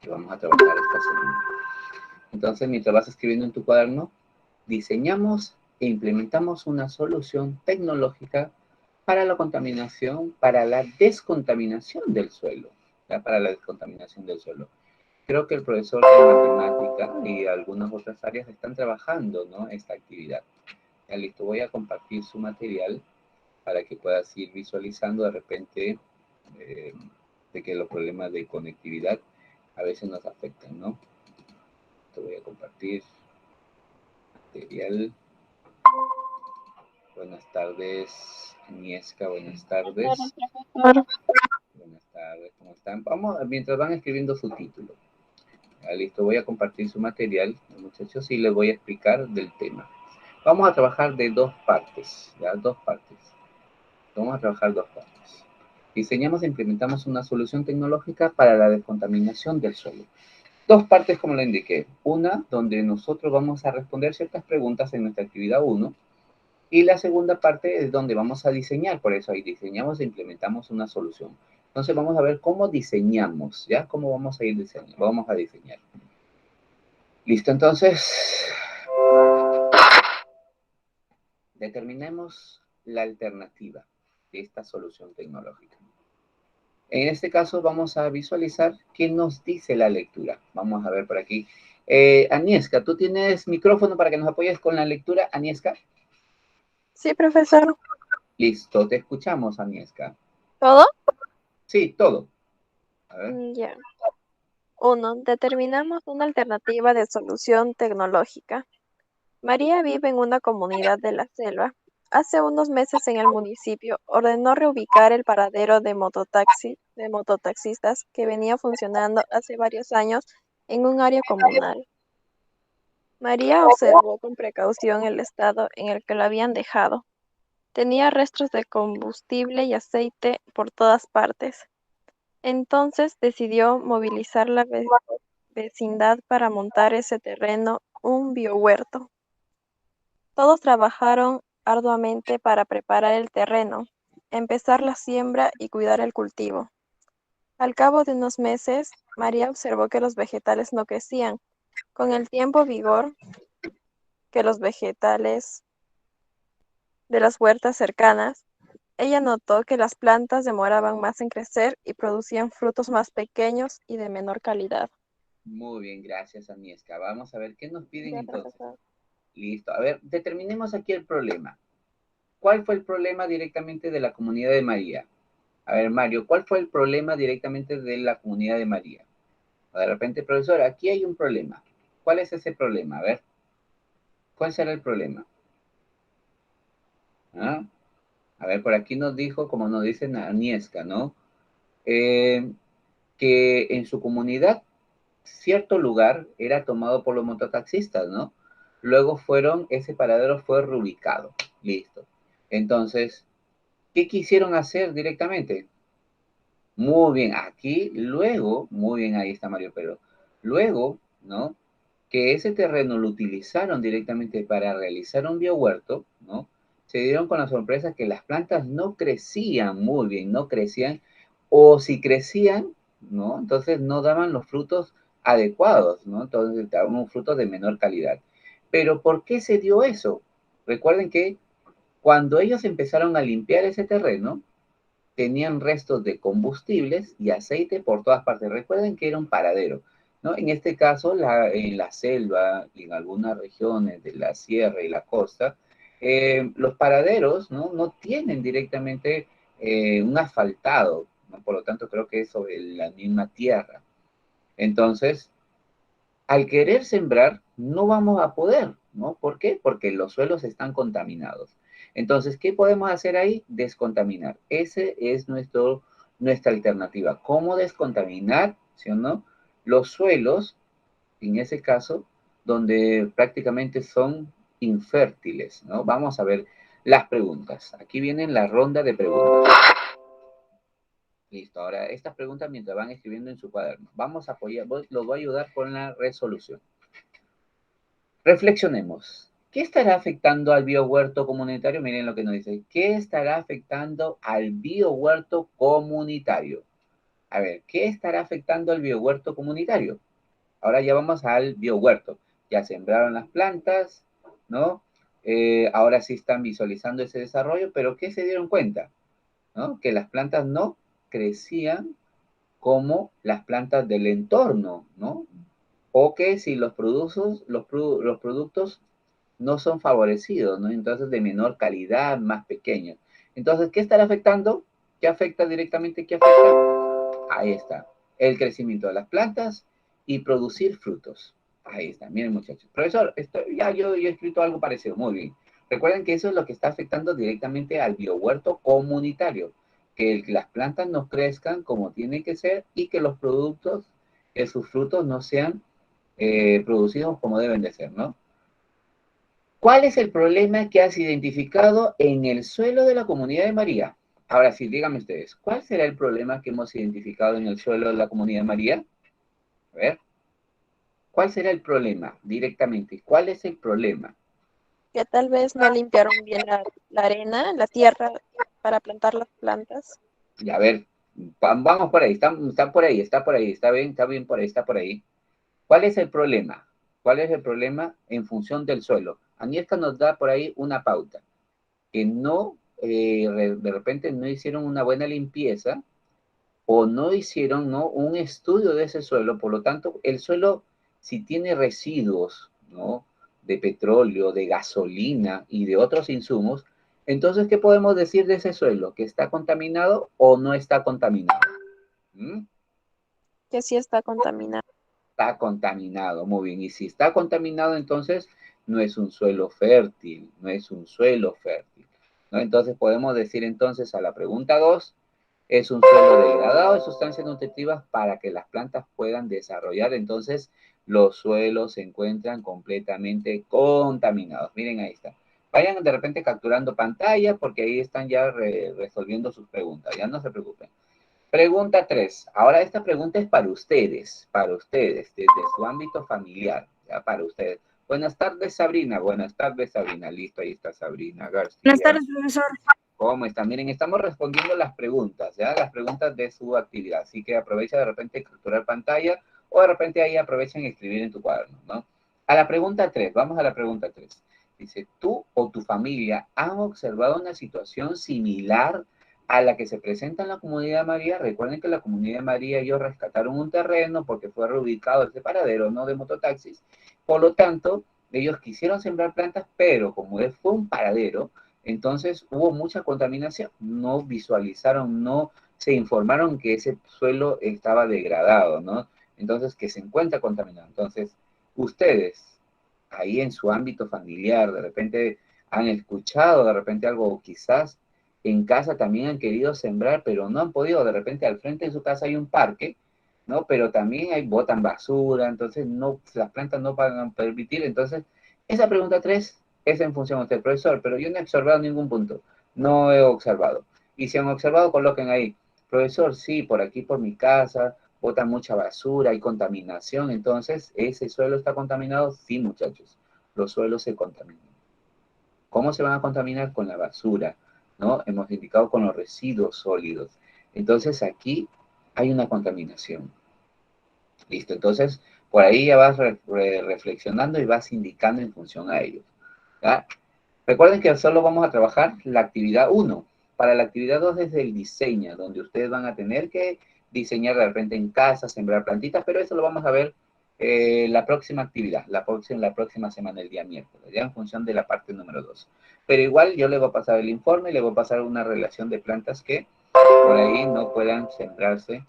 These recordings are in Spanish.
que vamos a trabajar esta semana. Entonces, mientras vas escribiendo en tu cuaderno, diseñamos e implementamos una solución tecnológica para la contaminación, para la descontaminación del suelo, ¿ya? Para la descontaminación del suelo. Creo que el profesor de matemática y algunas otras áreas están trabajando, ¿no? Esta actividad. Ya listo, voy a compartir su material para que puedas ir visualizando de repente eh, de que los problemas de conectividad a veces nos afectan, ¿no? Te voy a compartir material. Buenas tardes, Agnieszka, buenas tardes. Claro. Buenas tardes, ¿cómo están? Vamos, mientras van escribiendo su título. Ya, listo, voy a compartir su material, muchachos, y les voy a explicar del tema. Vamos a trabajar de dos partes, ¿ya? Dos partes. Vamos a trabajar dos partes. Diseñamos e implementamos una solución tecnológica para la descontaminación del suelo. Dos partes, como le indiqué. Una, donde nosotros vamos a responder ciertas preguntas en nuestra actividad uno. Y la segunda parte es donde vamos a diseñar, por eso ahí diseñamos e implementamos una solución. Entonces vamos a ver cómo diseñamos, ¿ya? ¿Cómo vamos a ir diseñando? Vamos a diseñar. Listo, entonces, determinemos la alternativa de esta solución tecnológica. En este caso vamos a visualizar qué nos dice la lectura. Vamos a ver por aquí. Agnieszka, ¿tú tienes micrófono para que nos apoyes con la lectura, Agnieszka? Sí, profesor. Listo, te escuchamos, Agnieszka. ¿Todo? Sí, todo. A ver. Ya. 1. Determinamos una alternativa de solución tecnológica. María vive en una comunidad de la selva. Hace unos meses en el municipio ordenó reubicar el paradero de mototaxistas que venía funcionando hace varios años en un área comunal. María observó con precaución el estado en el que lo habían dejado. Tenía restos de combustible y aceite por todas partes. Entonces decidió movilizar la vecindad para montar ese terreno un biohuerto. Todos trabajaron arduamente para preparar el terreno, empezar la siembra y cuidar el cultivo. Al cabo de unos meses, María observó que los vegetales no crecían con el tiempo vigor que los vegetales de las huertas cercanas. Ella notó que las plantas demoraban más en crecer y producían frutos más pequeños y de menor calidad. Muy bien, gracias, Agnieszka. Vamos a ver qué nos piden Ya, entonces. profesor. Listo. A ver, determinemos aquí el problema. ¿Cuál fue el problema directamente de la comunidad de María? A ver, Mario, ¿cuál fue el problema directamente de la comunidad de María? O de repente, profesor, aquí hay un problema. ¿Cuál es ese problema? A ver, ¿cuál será el problema? ¿Ah? A ver, por aquí nos dijo, como nos dice Agnieszka, ¿no? Eh, que en su comunidad cierto lugar era tomado por los mototaxistas, ¿no? Luego ese paradero fue reubicado. Listo. Entonces, ¿qué quisieron hacer directamente? Muy bien, aquí luego, muy bien, ahí está Mario Pedro. Luego, ¿no? Que ese terreno lo utilizaron directamente para realizar un biohuerto, ¿no? Se dieron con la sorpresa que las plantas no crecían muy bien, no crecían, o si crecían, ¿no? Entonces no daban los frutos adecuados, ¿no? Entonces daban un fruto de menor calidad. Pero ¿por qué se dio eso? Recuerden que cuando ellos empezaron a limpiar ese terreno, tenían restos de combustibles y aceite por todas partes. Recuerden que era un paradero, ¿no? En este caso, en la selva y en algunas regiones de la sierra y la costa, los paraderos, ¿no? No tienen directamente un asfaltado, ¿no? Por lo tanto, creo que es sobre la misma tierra. Entonces, al querer sembrar, no vamos a poder, ¿no? ¿Por qué? Porque los suelos están contaminados. Entonces, ¿qué podemos hacer ahí? Descontaminar. Ese es nuestra alternativa. ¿Cómo descontaminar, sí o no? Los suelos, en ese caso, donde prácticamente son infértiles, ¿no? Vamos a ver las preguntas. Aquí viene la ronda de preguntas. Listo, ahora estas preguntas mientras van escribiendo en su cuaderno. Vamos a apoyar, los voy a ayudar con la resolución. Reflexionemos. ¿Qué estará afectando al biohuerto comunitario? Miren lo que nos dice. ¿Qué estará afectando al biohuerto comunitario? A ver, ¿qué estará afectando al biohuerto comunitario? Ahora ya vamos al biohuerto. Ya sembraron las plantas, ¿no? Ahora sí están visualizando ese desarrollo, pero ¿qué se dieron cuenta? ¿No? Que las plantas no crecían como las plantas del entorno, ¿no? O que si los productos no son favorecidos, ¿no? Entonces de menor calidad, más pequeños. Entonces, ¿qué estará afectando? ¿Qué afecta directamente? ¿Qué afecta? Ahí está. El crecimiento de las plantas y producir frutos. Ahí está. Miren, muchachos. Profesor, yo he escrito algo parecido. Muy bien. Recuerden que eso es lo que está afectando directamente al biohuerto comunitario. Que las plantas no crezcan como tienen que ser y que los productos, que sus frutos no sean producidos como deben de ser, ¿no? ¿Cuál es el problema que has identificado en el suelo de la Comunidad de María? Ahora sí, díganme ustedes, ¿cuál será el problema que hemos identificado en el suelo de la Comunidad de María? A ver, ¿cuál será el problema directamente? ¿Cuál es el problema? Que tal vez no limpiaron bien la arena, la tierra para plantar las plantas. Y a ver, vamos por ahí, está por ahí, está por ahí, está bien por ahí, está por ahí. ¿Cuál es el problema? ¿Cuál es el problema en función del suelo? Aniesca nos da por ahí una pauta, que no, de repente no hicieron una buena limpieza o no hicieron, ¿no?, un estudio de ese suelo. Por lo tanto, el suelo, si tiene residuos, ¿no?, de petróleo, de gasolina y de otros insumos, entonces, ¿qué podemos decir de ese suelo? ¿Que está contaminado o no está contaminado? ¿Mm? Que sí está contaminada. Está contaminado, muy bien. Y si está contaminado, entonces no es un suelo fértil, no es un suelo fértil, ¿no? Entonces podemos decir entonces a la pregunta 2, es un suelo degradado de sustancias nutritivas para que las plantas puedan desarrollar. Entonces los suelos se encuentran completamente contaminados. Miren, ahí está. Vayan de repente capturando pantalla porque ahí están ya resolviendo sus preguntas. Ya no se preocupen. Pregunta 3. Ahora esta pregunta es para ustedes, desde su ámbito familiar, ya para ustedes. Buenas tardes, Sabrina. Buenas tardes, Sabrina. Listo, ahí está Sabrina Buenas García. tardes, profesor. ¿Cómo están? Miren, estamos respondiendo las preguntas, ¿ya? Las preguntas de su actividad. Así que aprovecha de repente capturar pantalla o de repente ahí aprovechen escribir en tu cuaderno, ¿no? A la pregunta 3. Vamos a la pregunta 3. Dice, ¿tú o tu familia han observado una situación similar a la que se presenta en la Comunidad de María? Recuerden que la Comunidad de María ellos rescataron un terreno porque fue reubicado ese paradero, ¿no?, de mototaxis. Por lo tanto, ellos quisieron sembrar plantas, pero como fue un paradero, entonces hubo mucha contaminación. No visualizaron, no se informaron que ese suelo estaba degradado, ¿no? Entonces, que se encuentra contaminado. Entonces, ustedes, ahí en su ámbito familiar, de repente han escuchado de repente algo, quizás en casa también han querido sembrar, pero no han podido. De repente al frente de su casa hay un parque, ¿no? Pero también hay, botan basura, entonces no, las plantas no van a permitir. Entonces, esa pregunta 3 es en función del profesor, pero yo no he observado ningún punto. No he observado. Y si han observado, coloquen ahí. Profesor, sí, por aquí, por mi casa, botan mucha basura, hay contaminación. Entonces, ¿ese suelo está contaminado? Sí, muchachos. Los suelos se contaminan. ¿Cómo se van a contaminar? Con la basura, ¿no? Hemos indicado con los residuos sólidos. Entonces, aquí hay una contaminación. Listo, entonces por ahí ya vas reflexionando y vas indicando en función a ellos. ¿Ya? Recuerden que solo vamos a trabajar la actividad 1. Para la actividad 2 es el diseño, donde ustedes van a tener que diseñar de repente en casa, sembrar plantitas, pero eso lo vamos a ver la próxima actividad, la próxima semana, el día miércoles, ya en función de la parte número 2. Pero igual yo le voy a pasar el informe y le voy a pasar una relación de plantas que por ahí no puedan sembrarse.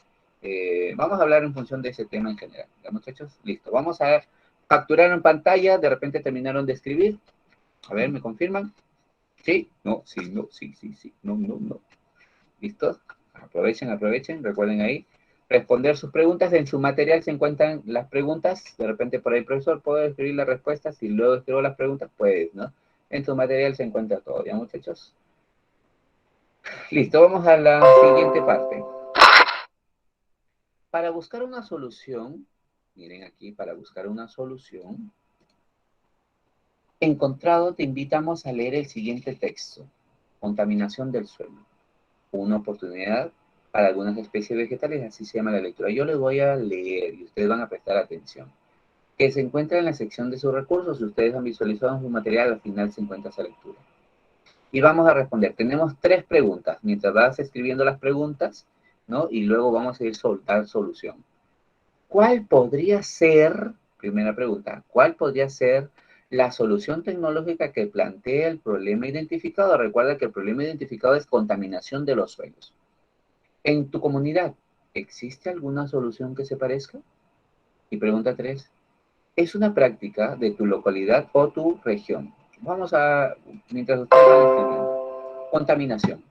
Vamos a hablar en función de ese tema en general. ¿Ya, muchachos? Listo. Vamos a capturar en pantalla. De repente terminaron de escribir. A ver, ¿me confirman? ¿Sí? No, sí, no, sí, sí, sí. No, no, no. ¿Listo? Aprovechen, aprovechen. Recuerden ahí. Responder sus preguntas. En su material se encuentran las preguntas. De repente por ahí, profesor, puedo escribir las respuestas. Si luego escribo las preguntas, pues, ¿no? En su material se encuentra todo. ¿Ya, muchachos? Listo. Vamos a la siguiente parte. Para buscar una solución, miren aquí, para buscar una solución, encontrado, te invitamos a leer el siguiente texto. Contaminación del suelo. Una oportunidad. para algunas especies vegetales, así se llama la lectura. Yo les voy a leer y ustedes van a prestar atención. Que se encuentra en la sección de sus recursos. Si ustedes han visualizado en su material, al final se encuentra esa lectura. Y vamos a responder. Tenemos 3 preguntas. Mientras vas escribiendo las preguntas, ¿no? Y luego vamos a ir soltar solución. ¿Cuál podría ser, primera pregunta, cuál podría ser la solución tecnológica que plantea el problema identificado? Recuerda que el problema identificado es contaminación de los suelos. En tu comunidad, ¿existe alguna solución que se parezca? Y pregunta 3, ¿es una práctica de tu localidad o tu región? Vamos a, mientras ustedes van escribiendo, contaminación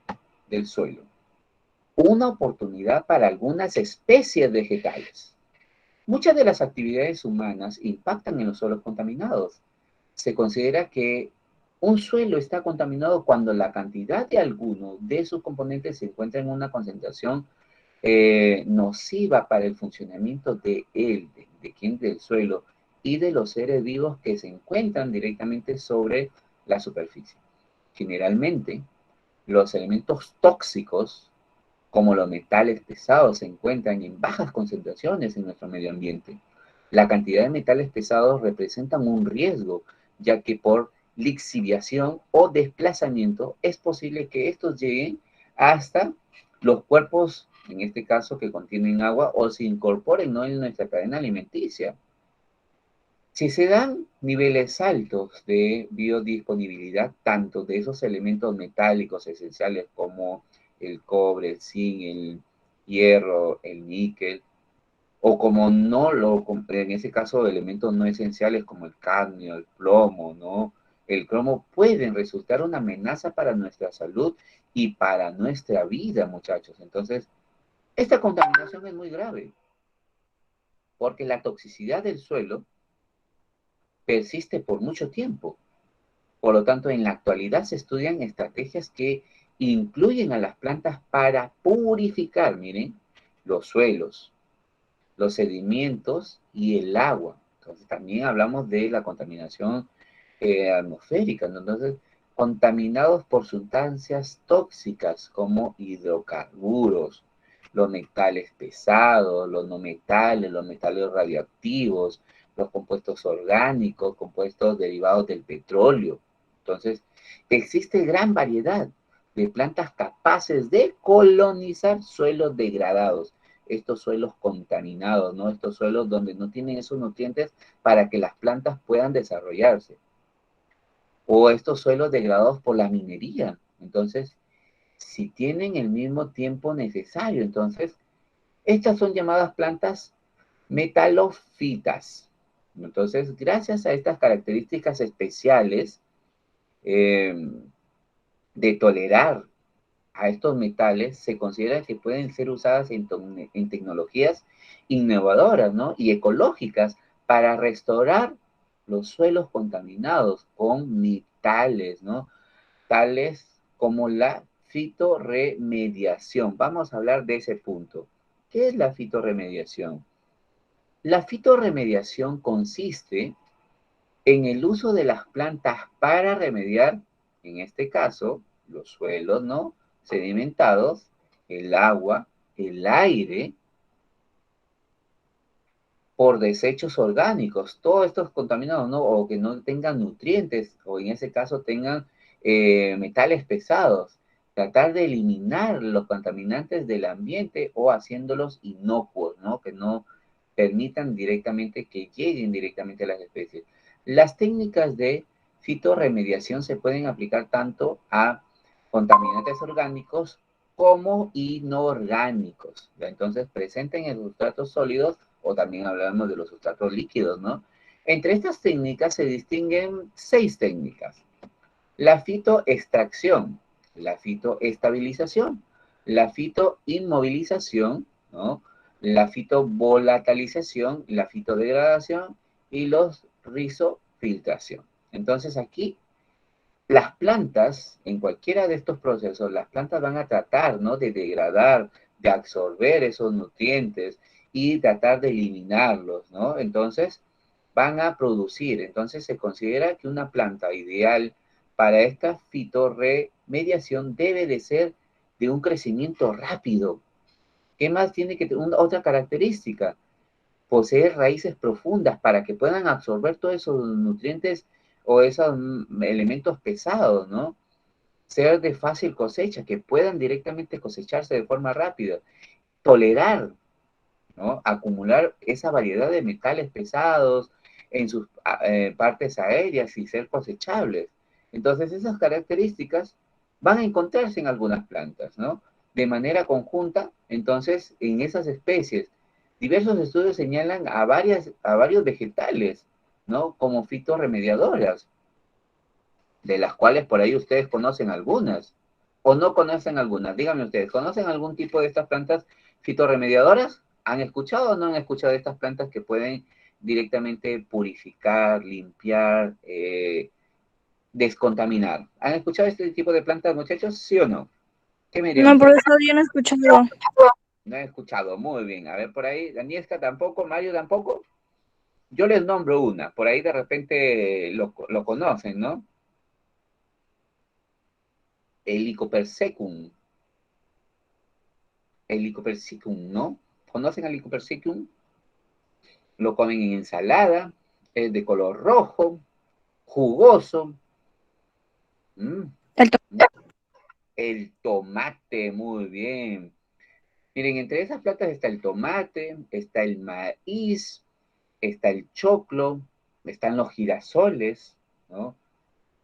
del suelo. Una oportunidad para algunas especies vegetales. Muchas de las actividades humanas impactan en los suelos contaminados. Se considera que un suelo está contaminado cuando la cantidad de alguno de sus componentes se encuentra en una concentración nociva para el funcionamiento de él, del suelo y de los seres vivos que se encuentran directamente sobre la superficie. Generalmente, los elementos tóxicos, como los metales pesados, se encuentran en bajas concentraciones en nuestro medio ambiente. La cantidad de metales pesados representan un riesgo, ya que por lixiviación o desplazamiento es posible que estos lleguen hasta los cuerpos, en este caso, que contienen agua o se incorporen, ¿no?, en nuestra cadena alimenticia. Si se dan niveles altos de biodisponibilidad, tanto de esos elementos metálicos esenciales como el cobre, el zinc, el hierro, el níquel, o como no lo, en ese caso, elementos no esenciales como el cadmio, el plomo, ¿no? El cromo pueden resultar una amenaza para nuestra salud y para nuestra vida, muchachos. Entonces, esta contaminación es muy grave, porque la toxicidad del suelo persiste por mucho tiempo. Por lo tanto, en la actualidad se estudian estrategias que incluyen a las plantas para purificar, miren, los suelos, los sedimentos y el agua. Entonces, también hablamos de la contaminación atmosférica, ¿no? Entonces, contaminados por sustancias tóxicas como hidrocarburos, los metales pesados, los no metales, los metales radioactivos, los compuestos orgánicos, compuestos derivados del petróleo. Entonces, existe gran variedad de plantas capaces de colonizar suelos degradados, estos suelos contaminados, ¿no? Estos suelos donde no tienen esos nutrientes para que las plantas puedan desarrollarse. O estos suelos degradados por la minería. Entonces, si tienen el mismo tiempo necesario, entonces, estas son llamadas plantas metalofitas. Entonces, gracias a estas características especiales eh, de tolerar a estos metales, se considera que pueden ser usadas en tecnologías innovadoras, ¿no?, y ecológicas para restaurar los suelos contaminados con metales, ¿no?, tales como la fitorremediación. Vamos a hablar de ese punto. ¿Qué es la fitorremediación? La fitorremediación consiste en el uso de las plantas para remediar, en este caso, los suelos, ¿no?, sedimentados, el agua, el aire, por desechos orgánicos, todos estos contaminados, ¿no?, o que no tengan nutrientes, o en ese caso tengan metales pesados. Tratar de eliminar los contaminantes del ambiente o haciéndolos inocuos, ¿no?, que no permitan directamente que lleguen directamente a las especies. Las técnicas de fitorremediación se pueden aplicar tanto a contaminantes orgánicos como inorgánicos, ¿ya? Entonces, presenten en sustratos sólidos o también hablamos de los sustratos líquidos, ¿no? Entre estas técnicas se distinguen 6 técnicas. La fitoextracción, la fitoestabilización, la fitoinmovilización, ¿no?, la fitovolatilización, la fitodegradación y los rizofiltración. Entonces aquí las plantas, en cualquiera de estos procesos, las plantas van a tratar, ¿no?, de degradar, de absorber esos nutrientes y tratar de eliminarlos, ¿no? Entonces, van a producir. Entonces, se considera que una planta ideal para esta fitorremediación debe de ser de un crecimiento rápido, ¿Qué más tiene que tener? Otra característica, poseer raíces profundas para que puedan absorber todos esos nutrientes o esos elementos pesados, ¿no? Ser de fácil cosecha, que puedan directamente cosecharse de forma rápida. Tolerar, ¿no? Acumular esa variedad de metales pesados en sus partes aéreas y ser cosechables. Entonces, esas características van a encontrarse en algunas plantas, ¿no? De manera conjunta, entonces, en esas especies, diversos estudios señalan a varios vegetales, ¿no? Como fitorremediadoras, de las cuales por ahí ustedes conocen algunas, o no conocen algunas. Díganme ustedes, ¿conocen algún tipo de estas plantas fitorremediadoras? ¿Han escuchado o no han escuchado de estas plantas que pueden directamente purificar, limpiar, descontaminar? ¿Han escuchado este tipo de plantas, muchachos? ¿Sí o no? ¿Qué me dirían No, por ustedes? eso bien escuchado. No he escuchado, muy bien. A ver, por ahí, Daniesca tampoco, Mario tampoco. Yo les nombro una, por ahí de repente lo conocen, ¿no? Helicopersicum. Helicopersicum, ¿no? ¿Conocen el Helicopersicum? Lo comen en ensalada, es de color rojo, jugoso. Mm. El to- El tomate, muy bien. Miren, entre esas plantas está el tomate, está el maíz, está el choclo, están los girasoles, ¿no?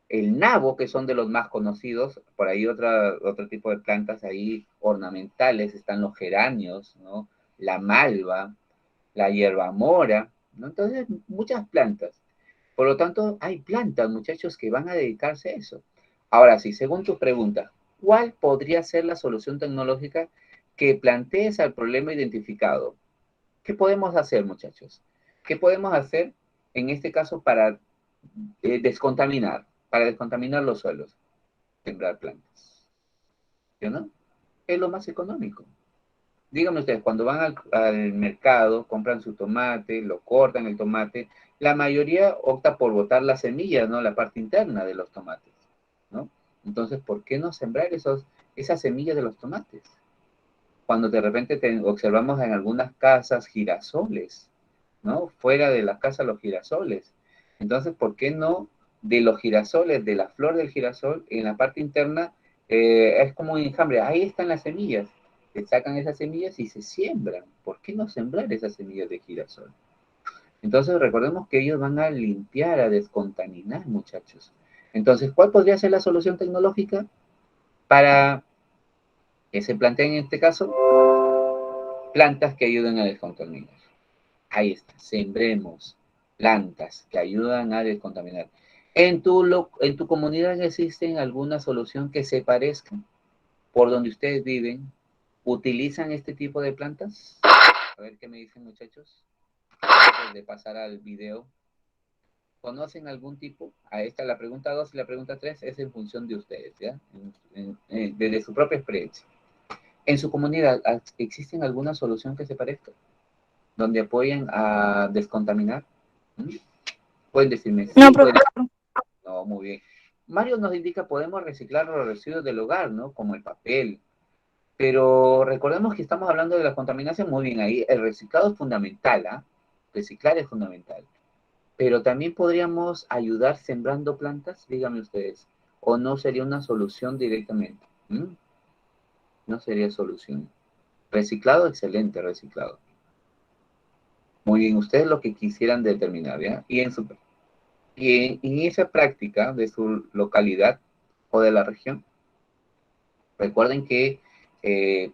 El nabo, que son de los más conocidos, por ahí otro tipo de plantas ahí ornamentales, están los geranios, ¿no? La malva, la hierba mora, ¿no? Entonces, muchas plantas. Por lo tanto, hay plantas, muchachos, que van a dedicarse a eso. Ahora sí, según tu pregunta, ¿cuál podría ser la solución tecnológica que plantees al problema identificado? ¿Qué podemos hacer, muchachos? ¿Qué podemos hacer en este caso para descontaminar los suelos? Sembrar plantas. ¿Sí o no? Es lo más económico. Díganme ustedes, cuando van al mercado, compran su tomate, lo cortan el tomate, la mayoría opta por botar las semillas, ¿no? La parte interna de los tomates, ¿no? Entonces, ¿por qué no sembrar esas semillas de los tomates? Cuando de repente observamos en algunas casas girasoles, ¿no? Fuera de las casas los girasoles. Entonces, ¿por qué no de los girasoles, de la flor del girasol, en la parte interna, es como un enjambre? Ahí están las semillas. Se sacan esas semillas y se siembran. ¿Por qué no sembrar esas semillas de girasol? Entonces, recordemos que ellos van a limpiar, a descontaminar, muchachos. Entonces, ¿cuál podría ser la solución tecnológica para que se planteen en este caso? Plantas que ayuden a descontaminar. Ahí está, sembremos plantas que ayudan a descontaminar. En tu comunidad existe alguna solución que se parezca por donde ustedes viven? ¿Utilizan este tipo de plantas? A ver qué me dicen, muchachos. Antes de pasar al video. ¿Conocen algún tipo? A esta la pregunta 2 y la pregunta 3 es en función de ustedes, ¿ya? Desde su propia experiencia. ¿En su comunidad existen alguna solución que se parezca? ¿Donde apoyen a descontaminar? ¿Mm? Pueden decirme No, sí, pueden decirme profesor. no, muy bien. Mario nos indica, podemos reciclar los residuos del hogar, ¿no? Como el papel. Pero recordemos que estamos hablando de la contaminación, muy bien ahí. El reciclado es fundamental, ¿ah? Reciclar es fundamental. Pero también podríamos ayudar sembrando plantas, díganme ustedes. ¿O no sería una solución directamente? ¿Mm? No sería solución. Reciclado, excelente, reciclado. Muy bien, ustedes lo que quisieran determinar, ¿ya? Y en esa práctica de su localidad o de la región, recuerden que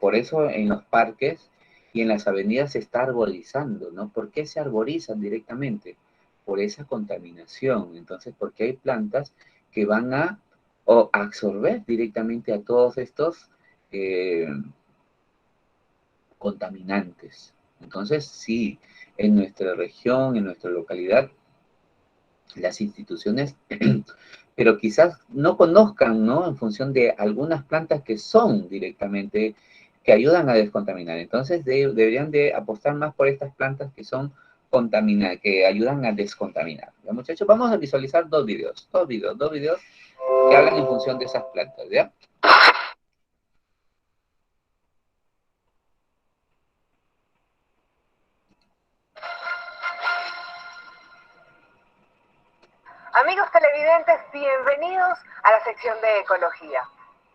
por eso en los parques y en las avenidas se está arborizando, ¿no? ¿Por qué se arborizan directamente? Por esa contaminación. Entonces, porque hay plantas que van a absorber directamente a todos estos eh, contaminantes. Entonces, sí, en nuestra región, en nuestra localidad, las instituciones, pero quizás no conozcan, ¿no? En función de algunas plantas que son directamente, que ayudan a descontaminar. Entonces deberían de apostar más por estas plantas que son contaminadas, que ayudan a descontaminar. ¿Ya, muchachos? Vamos a visualizar dos videos que hablan en función de esas plantas, ¿ya? Amigos televidentes, bienvenidos a la sección de ecología.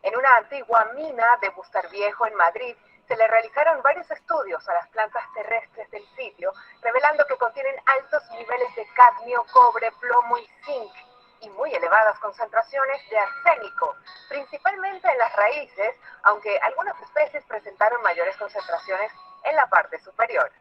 En una antigua mina de Bustar Viejo en Madrid se le realizaron varios estudios a las plantas terrestres del sitio, revelando que contienen altos niveles de cadmio, cobre, plomo y zinc y muy elevadas concentraciones de arsénico, principalmente en las raíces, aunque algunas especies presentaron mayores concentraciones en la parte superior.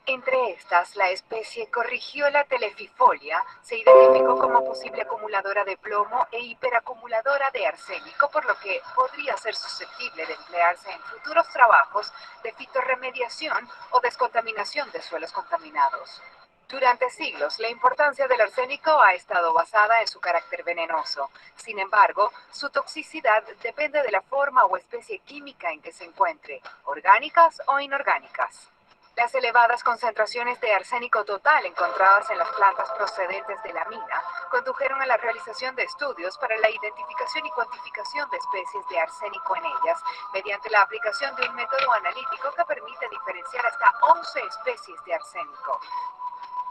Entre estas, la especie Corrigiola telefifolia se identificó como posible acumuladora de plomo e hiperacumuladora de arsénico, por lo que podría ser susceptible de emplearse en futuros trabajos de fitorremediación o descontaminación de suelos contaminados. Durante siglos, la importancia del arsénico ha estado basada en su carácter venenoso. Sin embargo, su toxicidad depende de la forma o especie química en que se encuentre, orgánicas o inorgánicas. Las elevadas concentraciones de arsénico total encontradas en las plantas procedentes de la mina condujeron a la realización de estudios para la identificación y cuantificación de especies de arsénico en ellas, mediante la aplicación de un método analítico que permite diferenciar hasta 11 especies de arsénico.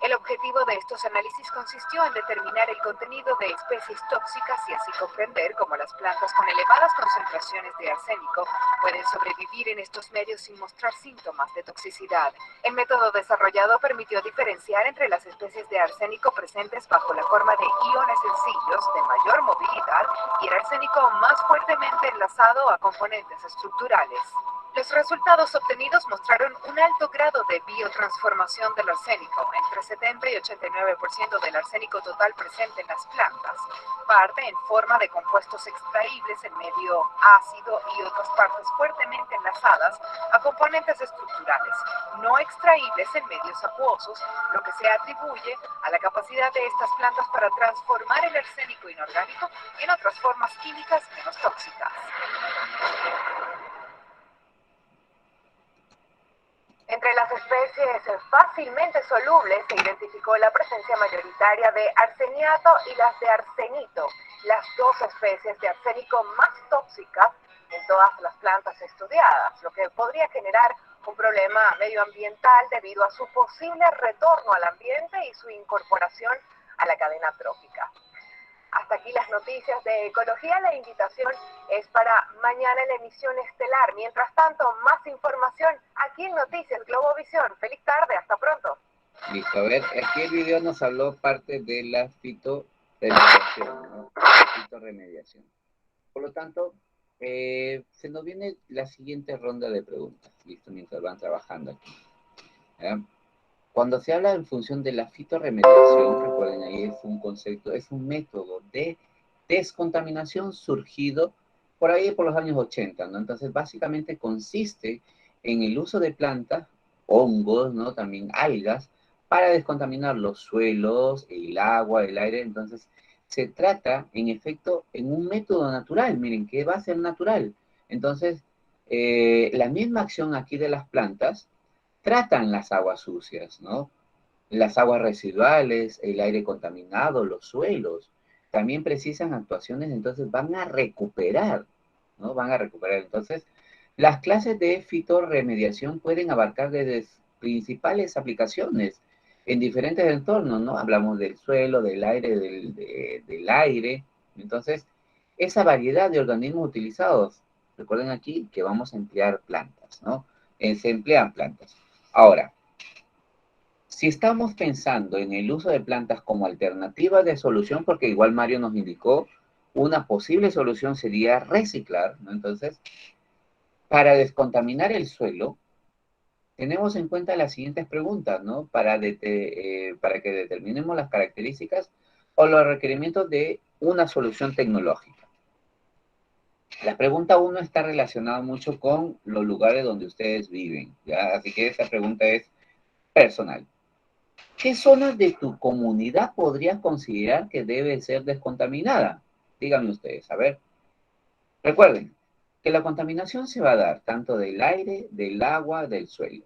El objetivo de estos análisis consistió en determinar el contenido de especies tóxicas y así comprender cómo las plantas con elevadas concentraciones de arsénico pueden sobrevivir en estos medios sin mostrar síntomas de toxicidad. El método desarrollado permitió diferenciar entre las especies de arsénico presentes bajo la forma de iones sencillos de mayor movilidad y el arsénico más fuertemente enlazado a componentes estructurales. Los resultados obtenidos mostraron un alto grado de biotransformación del arsénico, entre 70 y 89% del arsénico total presente en las plantas, parte en forma de compuestos extraíbles en medio ácido y otras partes fuertemente enlazadas a componentes estructurales, no extraíbles en medios acuosos, lo que se atribuye a la capacidad de estas plantas para transformar el arsénico inorgánico en otras formas químicas menos tóxicas. Entre las especies fácilmente solubles se identificó la presencia mayoritaria de arseniato y las de arsenito, las dos especies de arsénico más tóxicas en todas las plantas estudiadas, lo que podría generar un problema medioambiental debido a su posible retorno al ambiente y su incorporación a la cadena trófica. Hasta aquí las noticias de ecología. La invitación es para mañana en la emisión estelar. Mientras tanto, más información aquí en Noticias Globovisión. Feliz tarde, hasta pronto. Listo, a ver, aquí el video nos habló parte de la fitorremediación, ¿no? La fitorremediación. Por lo tanto, se nos viene la siguiente ronda de preguntas, listo, mientras van trabajando aquí. ¿Ya? Cuando se habla en función de la fitorremediación, recuerden ahí es un concepto, es un método de descontaminación surgido por ahí por los años 80, ¿no? Entonces, básicamente consiste en el uso de plantas, hongos, ¿no? También algas, para descontaminar los suelos, el agua, el aire. Entonces, se trata, en efecto, en un método natural, miren, que va a ser natural. Entonces, la misma acción aquí de las plantas tratan las aguas sucias, ¿no? Las aguas residuales, el aire contaminado, los suelos. También precisan actuaciones, entonces van a recuperar, ¿no? Van a recuperar. Entonces, las clases de fitorremediación pueden abarcar desde principales aplicaciones en diferentes entornos, ¿no? Hablamos del suelo, del aire, del aire. Entonces, esa variedad de organismos utilizados, recuerden aquí que vamos a emplear plantas, ¿no? Se emplean plantas. Ahora, si estamos pensando en el uso de plantas como alternativa de solución, porque igual Mario nos indicó, una posible solución sería reciclar, ¿no? Entonces, para descontaminar el suelo, tenemos en cuenta las siguientes preguntas, ¿no? Para que determinemos las características o los requerimientos de una solución tecnológica. La pregunta 1 está relacionada mucho con los lugares donde ustedes viven, ¿ya? Así que esa pregunta es personal. ¿Qué zonas de tu comunidad podrías considerar que debe ser descontaminada? Díganme ustedes, a ver. Recuerden que la contaminación se va a dar tanto del aire, del agua, del suelo.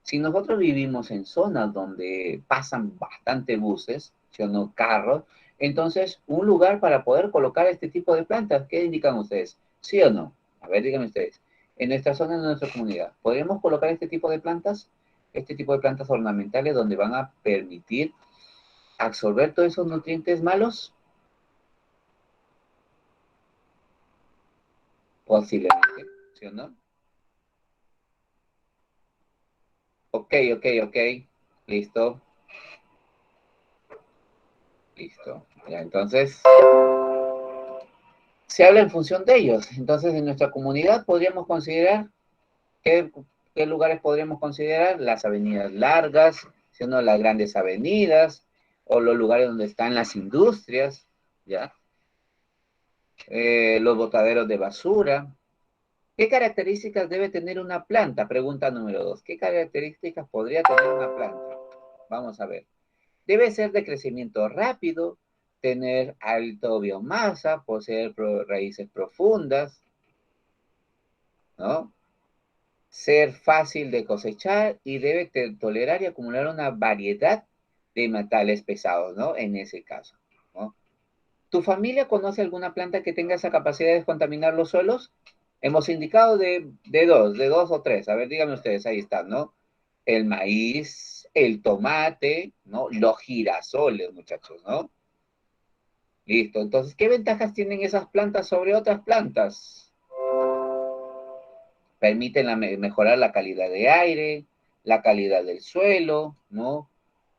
Si nosotros vivimos en zonas donde pasan bastante buses, ¿sí o no? Carros, entonces un lugar para poder colocar este tipo de plantas, ¿qué indican ustedes? ¿Sí o no? A ver, díganme ustedes. en nuestra zona, en nuestra comunidad. ¿Podríamos colocar este tipo de plantas? Este tipo de plantas ornamentales donde van a permitir absorber todos esos nutrientes malos. Posiblemente, ¿sí o no? Ok, ok, ok. Listo. Listo. Ya, entonces, se habla en función de ellos. Entonces, en nuestra comunidad podríamos considerar, ¿qué, qué lugares podríamos considerar? Las avenidas largas, ¿sí o no? Las grandes avenidas, o los lugares donde están las industrias, ¿ya? Los botaderos de basura. ¿Qué características debe tener una planta? Pregunta número 2. ¿Qué características podría tener una planta? Vamos a ver. Debe ser de crecimiento rápido, tener alto biomasa, poseer raíces profundas, ¿no? Ser fácil de cosechar y debe tolerar y acumular una variedad de metales pesados, ¿no? En ese caso, ¿no? ¿Tu familia conoce alguna planta que tenga esa capacidad de descontaminar los suelos? Hemos indicado de dos o tres. A ver, díganme ustedes, ahí están, ¿no? El maíz, el tomate, ¿no? Los girasoles, muchachos, ¿no? Listo. Entonces, ¿qué ventajas tienen esas plantas sobre otras plantas? Permiten mejorar la calidad de aire, la calidad del suelo, ¿no?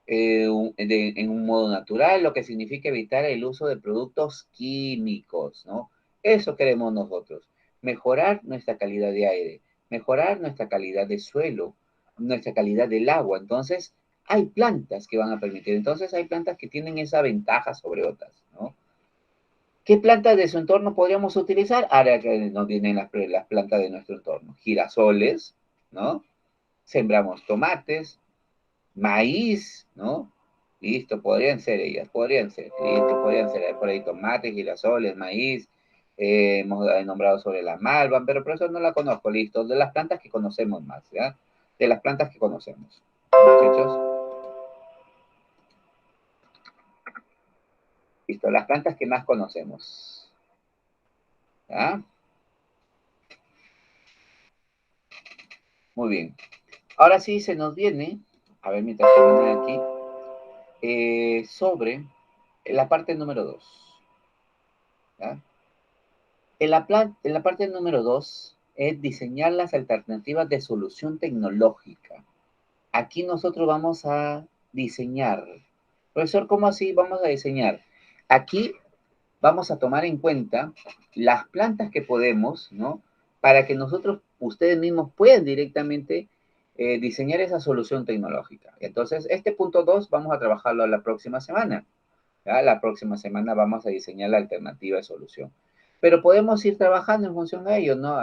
En un modo natural, lo que significa evitar el uso de productos químicos, ¿no? Eso queremos nosotros, mejorar nuestra calidad de aire, mejorar nuestra calidad de suelo, nuestra calidad del agua. Entonces, hay plantas que van a permitir, entonces hay plantas que tienen esa ventaja sobre otras, ¿no? ¿Qué plantas de su entorno podríamos utilizar? Ahora que nos vienen las plantas de nuestro entorno. Girasoles, ¿no? Sembramos tomates, maíz, ¿no? Listo, podrían ser ellas, podrían ser. Listo, podrían ser por ahí tomates, girasoles, maíz. Hemos nombrado sobre la malva, pero por eso no la conozco, listo. De las plantas que conocemos más, ¿ya? De las plantas que conocemos. Muchachos, listo, las plantas que más conocemos. ¿Ya? Muy bien. Ahora sí se nos viene, a ver mientras termina aquí, sobre la parte número 2. En la parte número 2 es diseñar las alternativas de solución tecnológica. Aquí nosotros vamos a diseñar. Profesor, ¿cómo así vamos a diseñar? Aquí vamos a tomar en cuenta las plantas que podemos, ¿no? Para que nosotros, ustedes mismos puedan directamente diseñar esa solución tecnológica. Entonces, este punto 2 vamos a trabajarlo la próxima semana. ¿Ya? La próxima semana vamos a diseñar la alternativa de solución. Pero podemos ir trabajando en función a ello, ¿no?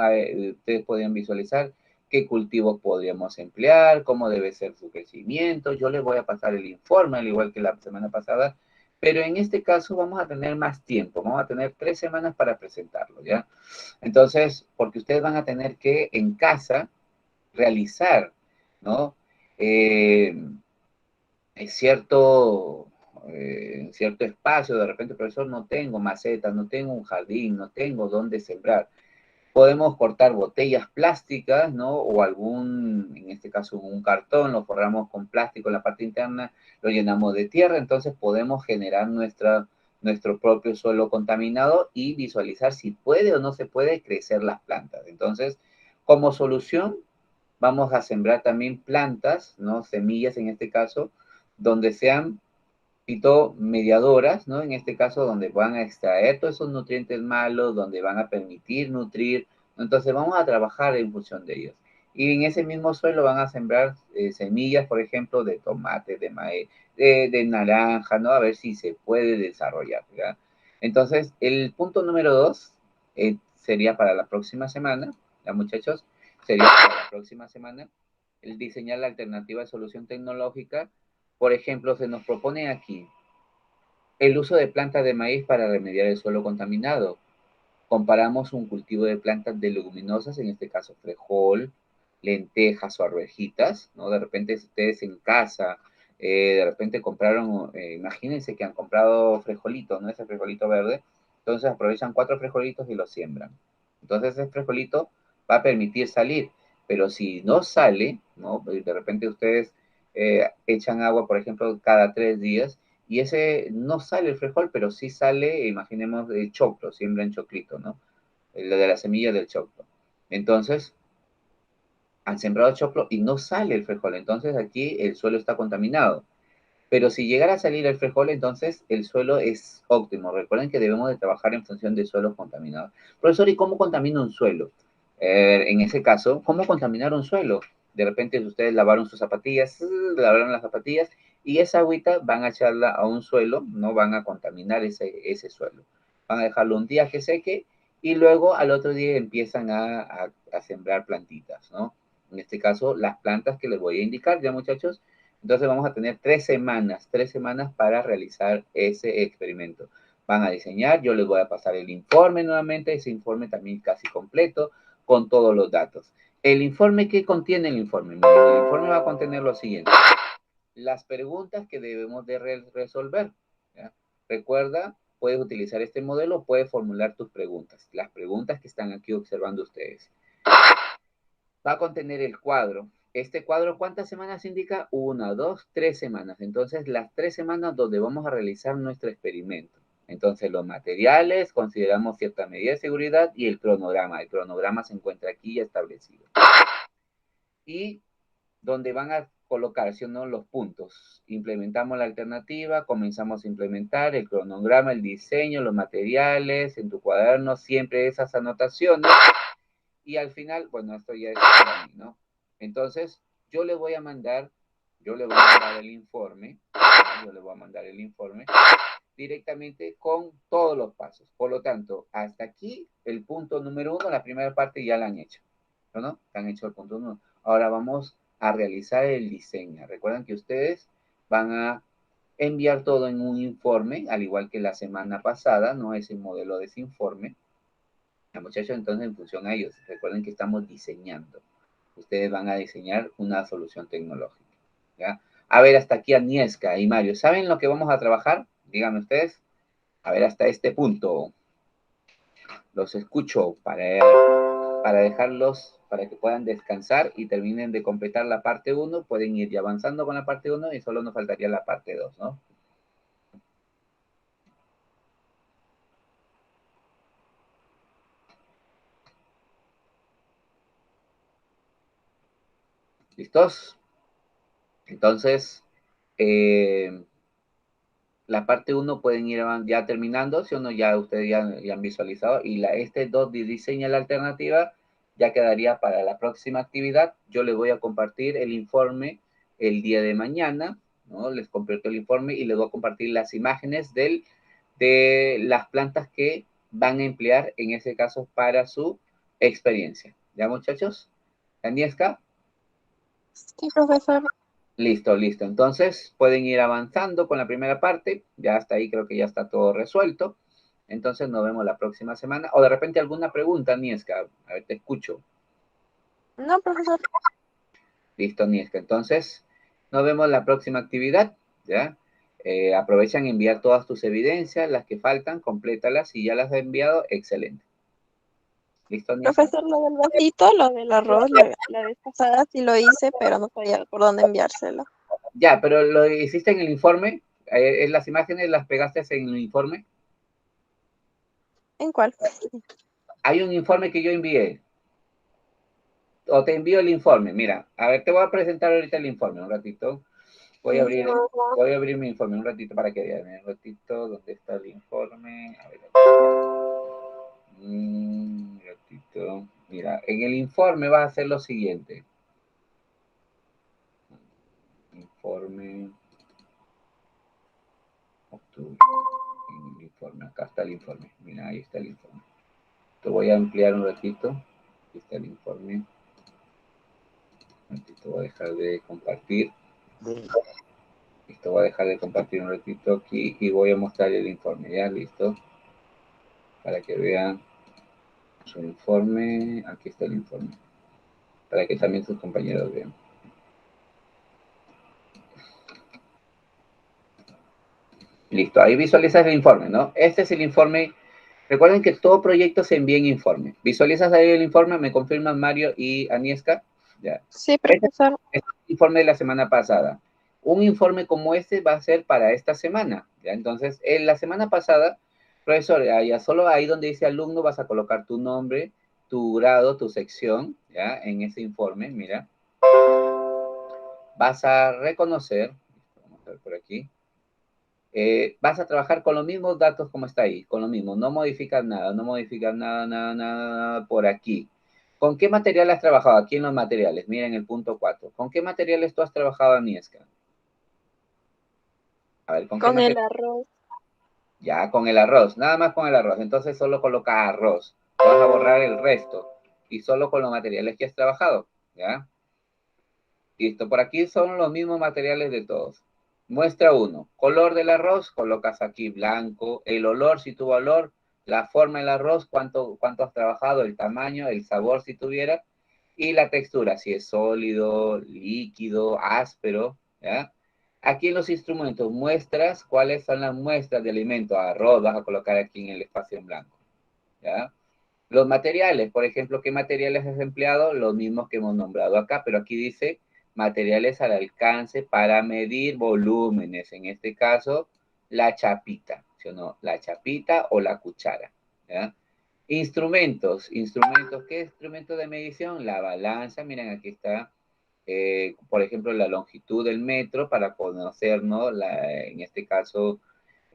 Ustedes pueden visualizar qué cultivos podríamos emplear, cómo debe ser su crecimiento. Yo les voy a pasar el informe, al igual que la semana pasada, pero en este caso vamos a tener más tiempo, vamos a tener 3 semanas para presentarlo, ¿ya? Entonces, porque ustedes van a tener que en casa realizar, ¿no? Eh, cierto, cierto espacio, de repente, profesor, no tengo macetas, no tengo un jardín, no tengo dónde sembrar. Podemos cortar botellas plásticas, ¿no? O algún, en este caso, un cartón, lo forramos con plástico en la parte interna, lo llenamos de tierra, entonces podemos generar nuestro propio suelo contaminado y visualizar si puede o no se puede crecer las plantas. Entonces, como solución, vamos a sembrar también plantas, ¿no? Semillas en este caso, donde sean fitomediadoras, ¿no? En este caso, donde van a extraer todos esos nutrientes malos, donde van a permitir nutrir. Entonces, vamos a trabajar en función de ellos. Y en ese mismo suelo van a sembrar semillas, por ejemplo, de tomate, de maíz, de naranja, ¿no? A ver si se puede desarrollar, ¿ya? Entonces, el punto número 2 sería para la próxima semana, ¿ya, muchachos? Sería para la próxima semana el diseñar la alternativa de solución tecnológica. Por ejemplo, se nos propone aquí el uso de plantas de maíz para remediar el suelo contaminado. Comparamos un cultivo de plantas de leguminosas, en este caso frijol, lentejas o arvejitas, ¿no? De repente ustedes en casa, de repente compraron, imagínense que han comprado frijolitos, ¿no? Ese frijolito verde, entonces aprovechan 4 frijolitos y los siembran. Entonces ese frijolito va a permitir salir. Pero si no sale, ¿no? De repente ustedes echan agua, por ejemplo, cada 3 días, y ese no sale el frijol, pero sí sale, imaginemos, el choclo, siembran choclito, ¿no? Lo de la semilla del choclo. Entonces, han sembrado choclo y no sale el frijol. Entonces, aquí el suelo está contaminado. Pero si llegara a salir el frijol, entonces el suelo es óptimo. Recuerden que debemos de trabajar en función de suelos contaminados. Profesor, ¿y cómo contamina un suelo? En ese caso, ¿cómo contaminar un suelo? De repente ustedes lavaron sus zapatillas, lavaron las zapatillas, y esa agüita van a echarla a un suelo, no van a contaminar ese suelo. Van a dejarlo un día que seque y luego al otro día empiezan a sembrar plantitas, ¿no? En este caso, las plantas que les voy a indicar, ya muchachos. Entonces vamos a tener 3 semanas para realizar ese experimento. Van a diseñar, yo les voy a pasar el informe nuevamente, ese informe también casi completo, con todos los datos. El informe, ¿qué contiene el informe? Miren, el informe va a contener lo siguiente: las preguntas que debemos de resolver, ¿ya? Recuerda, puedes utilizar este modelo, puedes formular tus preguntas, las preguntas que están aquí observando ustedes. Va a contener el cuadro. Este cuadro, ¿cuántas semanas indica? 1, 2, 3 semanas. Entonces, las 3 semanas donde vamos a realizar nuestro experimento. Entonces, los materiales, consideramos cierta medida de seguridad y el cronograma. El cronograma se encuentra aquí ya establecido. Y donde van a colocarse, ¿no?, los puntos. Implementamos la alternativa, comenzamos a implementar el cronograma, el diseño, los materiales, en tu cuaderno, siempre esas anotaciones. Y al final, bueno, esto ya es para mí, ¿no? Entonces, yo le voy a mandar el informe, ¿no? Yo le voy a mandar el informe directamente con todos los pasos. Por lo tanto, hasta aquí el punto número 1, la primera parte ya la han hecho, ¿no? Han hecho el punto 1. Ahora vamos a realizar el diseño. Recuerden que ustedes van a enviar todo en un informe, al igual que la semana pasada, ¿no? Ese modelo de ese informe. Ya, muchachos, entonces en función a ellos, recuerden que estamos diseñando. Ustedes van a diseñar una solución tecnológica, ¿ya? A ver, hasta aquí Agnieszka y Mario, ¿saben lo que vamos a trabajar? Díganme ustedes. A ver, hasta este punto. Los escucho para dejarlos, para que puedan descansar y terminen de completar la parte 1. Pueden ir ya avanzando con la parte 1 y solo nos faltaría la parte 2, ¿no? ¿Listos? Entonces, la parte 1 pueden ir ya terminando, si o no, ya ustedes ya han visualizado, y este 2 de diseña la alternativa ya quedaría para la próxima actividad. Yo les voy a compartir el informe el día de mañana, ¿no? Les comparto el informe y les voy a compartir las imágenes de las plantas que van a emplear en ese caso para su experiencia. ¿Ya, muchachos? ¿Agnieszka? Sí, profesor. Listo, listo. Entonces, pueden ir avanzando con la primera parte. Ya hasta ahí creo que ya está todo resuelto. Entonces, nos vemos la próxima semana. O de repente alguna pregunta, Nieska. A ver, te escucho. No, profesor. Listo, Nieska. Entonces, nos vemos la próxima actividad, ¿ya? Aprovechan enviar todas tus evidencias, las que faltan, complétalas. Si ya las has enviado, excelente. ¿Listo, Nieska? Profesor, lo del vasito, lo del arroz, la vez pasada sí lo hice, pero no sabía por dónde enviárselo. Ya, pero lo hiciste en el informe. En las imágenes las pegaste en el informe. ¿En cuál? Hay un informe que yo envié. O te envío el informe. Mira, a ver, te voy a presentar ahorita el informe, un ratito. Voy a abrir mi informe un ratito para que vean. Un ratito, ¿dónde está el informe? A ver, un ratito. Mira, en el informe vas a hacer lo siguiente. Informe. Octubre. En el informe, acá está el informe. Mira, ahí está el informe. Te voy a ampliar un ratito. Aquí está el informe. Un ratito voy a dejar de compartir. Listo, voy a dejar de compartir un ratito aquí y voy a mostrar el informe. Ya, listo. Para que vean su informe. Aquí está el informe. Para que también sus compañeros vean. Listo, ahí visualizas el informe, ¿no? Este es el informe Recuerden que todo proyecto se envía en informe. ¿Visualizas ahí el informe? ¿Me confirman Mario y Agnieszka? Ya. Sí, profesor. Este es el informe de la semana pasada. Un informe como este va a ser para esta semana. ¿Ya? Entonces, en la semana pasada, profesor, ya solo ahí donde dice alumno vas a colocar tu nombre, tu grado, tu sección, ¿ya? En ese informe, mira. Vas a reconocer, vamos a ver por aquí, vas a trabajar con los mismos datos como está ahí, con lo mismo, no modificas nada, no modificas nada, nada, nada, nada por aquí. ¿Con qué material has trabajado? Aquí en los materiales, miren el punto 4. ¿Con qué materiales tú has trabajado, Agnieszka? A ver, ¿con qué Con el material? arroz. Ya, con el arroz, nada más con el arroz. Entonces solo coloca arroz. Vas a borrar el resto y solo con los materiales que has trabajado, ¿ya? Listo, por aquí son los mismos materiales de todos. Muestra 1. Color del arroz, colocas aquí blanco. El olor, si tuvo olor. La forma del arroz, cuánto has trabajado, el tamaño, el sabor, si tuviera. Y la textura, si es sólido, líquido, áspero, ¿ya? Aquí en los instrumentos, muestras, ¿cuáles son las muestras de alimento? Arroz, vas a colocar aquí en el espacio en blanco, ¿ya? Los materiales, por ejemplo, ¿qué materiales has empleado? Los mismos que hemos nombrado acá, pero aquí dice materiales al alcance para medir volúmenes. En este caso, la chapita, ¿sí o no? La chapita o la cuchara, ¿ya? Instrumentos, ¿qué instrumento de medición? La balanza, miren, aquí está, por ejemplo, la longitud del metro para conocer, ¿no? En este caso,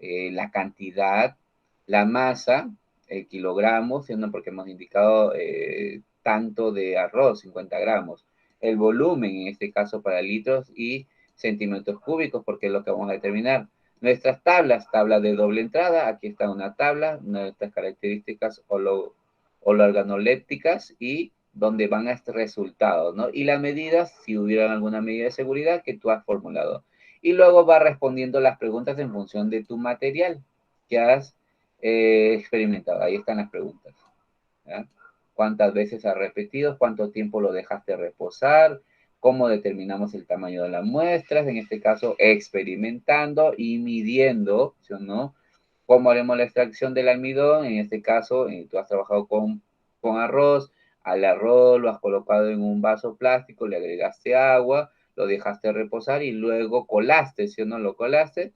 la cantidad, la masa, kilogramos, ¿no? Porque hemos indicado tanto de arroz, 50 gramos. El volumen, en este caso, para litros y centímetros cúbicos, porque es lo que vamos a determinar. Nuestras tablas, tabla de doble entrada, aquí está una tabla, nuestras características organolépticas y donde van a estar resultados, ¿no? Y las medidas, si hubiera alguna medida de seguridad que tú has formulado. Y luego va respondiendo las preguntas en función de tu material que has experimentado. Ahí están las preguntas, ¿ya? ¿Cuántas veces has repetido? ¿Cuánto tiempo lo dejaste reposar? ¿Cómo determinamos el tamaño de las muestras? En este caso, experimentando y midiendo, ¿sí o no? ¿Cómo haremos la extracción del almidón? En este caso, tú has trabajado con arroz, al arroz lo has colocado en un vaso plástico, le agregaste agua, lo dejaste reposar y luego colaste, ¿sí o no lo colaste?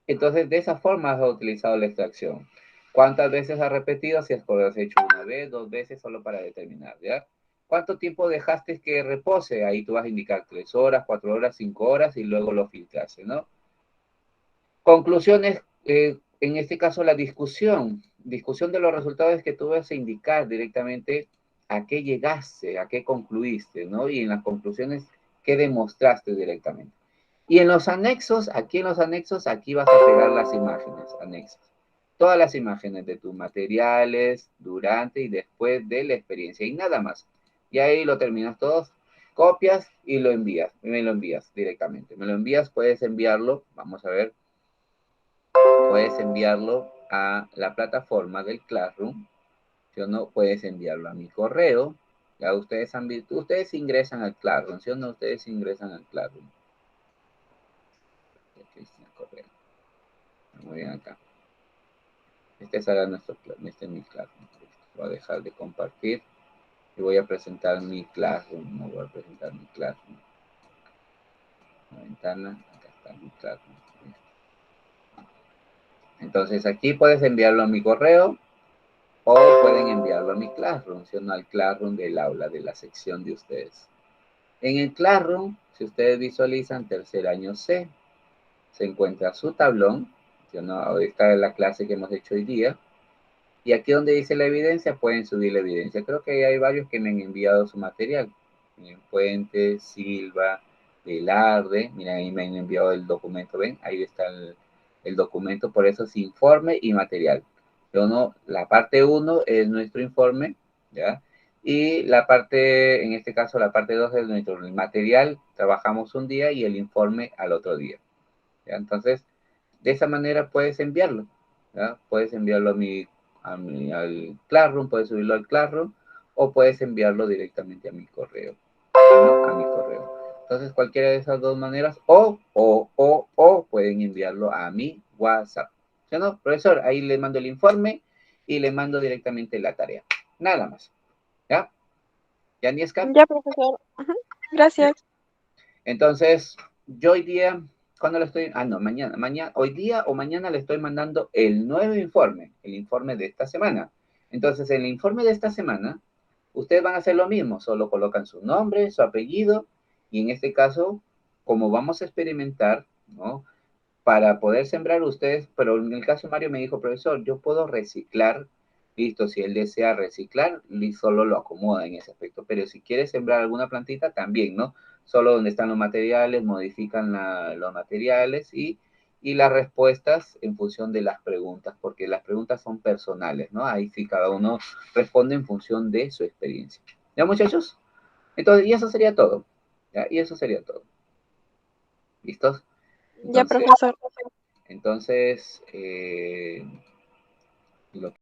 Entonces, de esa forma has utilizado la extracción. ¿Cuántas veces has repetido? Si has hecho una vez, dos veces, solo para determinar, ¿ya? ¿Cuánto tiempo dejaste que repose? Ahí tú vas a indicar 3 horas, 4 horas, 5 horas y luego lo filtraste, ¿no? Conclusiones, en este caso la discusión de los resultados que tú vas a indicar directamente a qué llegaste, a qué concluiste, ¿no? Y en las conclusiones, qué demostraste directamente. Y en los anexos, aquí vas a pegar las imágenes, anexos. Todas las imágenes de tus materiales, durante y después de la experiencia, y nada más. Y ahí lo terminas todos, copias y lo envías, me lo envías directamente. Me lo envías, puedes enviarlo, vamos a ver, puedes enviarlo a la plataforma del Classroom, ¿sí o no? Puedes enviarlo a mi correo, ya ustedes ingresan al Classroom, ¿sí o no? Ustedes ingresan al Classroom. Aquí está el correo. Muy bien acá. Este es mi Classroom. Voy a dejar de compartir y voy a presentar mi Classroom. No voy a presentar mi Classroom. La ventana, acá está mi Classroom. Entonces aquí puedes enviarlo a mi correo o pueden enviarlo a mi Classroom, ¿sí o no? Al Classroom del aula, de la sección de ustedes. En el Classroom, si ustedes visualizan tercer año C, se encuentra su tablón, ¿sí o no? Esta es la clase que hemos hecho hoy día. Y aquí donde dice la evidencia, pueden subir la evidencia. Creo que hay varios que me han enviado su material. Fuentes, Silva, Velarde. Miren, ahí me han enviado el documento. ¿Ven? Ahí está el documento. Por eso es informe y material. Yo no, la parte 1 es nuestro informe, ¿ya? Y la parte, en este caso, la parte 2 es nuestro material. Trabajamos un día y el informe al otro día, ¿ya? Entonces, de esa manera puedes enviarlo, ¿ya? Puedes enviarlo al Classroom, puedes subirlo al Classroom o puedes enviarlo directamente a mi correo, ¿no? A mi correo. Entonces, cualquiera de esas dos maneras o pueden enviarlo a mi WhatsApp. ¿Sí o no? Profesor, ahí le mando el informe y le mando directamente la tarea. Nada más. ¿Ya? ¿Ya, Nieska? Ya, profesor. Ujú. Gracias. Entonces, yo hoy día, ¿cuándo le estoy? Ah, no, mañana, hoy día o mañana le estoy mandando el nuevo informe, el informe de esta semana. Entonces, en el informe de esta semana, ustedes van a hacer lo mismo, solo colocan su nombre, su apellido, y en este caso, como vamos a experimentar, ¿no? Para poder sembrar ustedes, pero en el caso de Mario me dijo, profesor, yo puedo reciclar, listo, si él desea reciclar, solo lo acomoda en ese aspecto, pero si quiere sembrar alguna plantita, también, ¿no? Solo donde están los materiales, modifican los materiales y las respuestas en función de las preguntas, porque las preguntas son personales, ¿no? Ahí sí cada uno responde en función de su experiencia. ¿Ya, muchachos? Entonces, y eso sería todo. ¿Ya? Y eso sería todo. ¿Listos? Ya, Entonces, profesor. entonces lo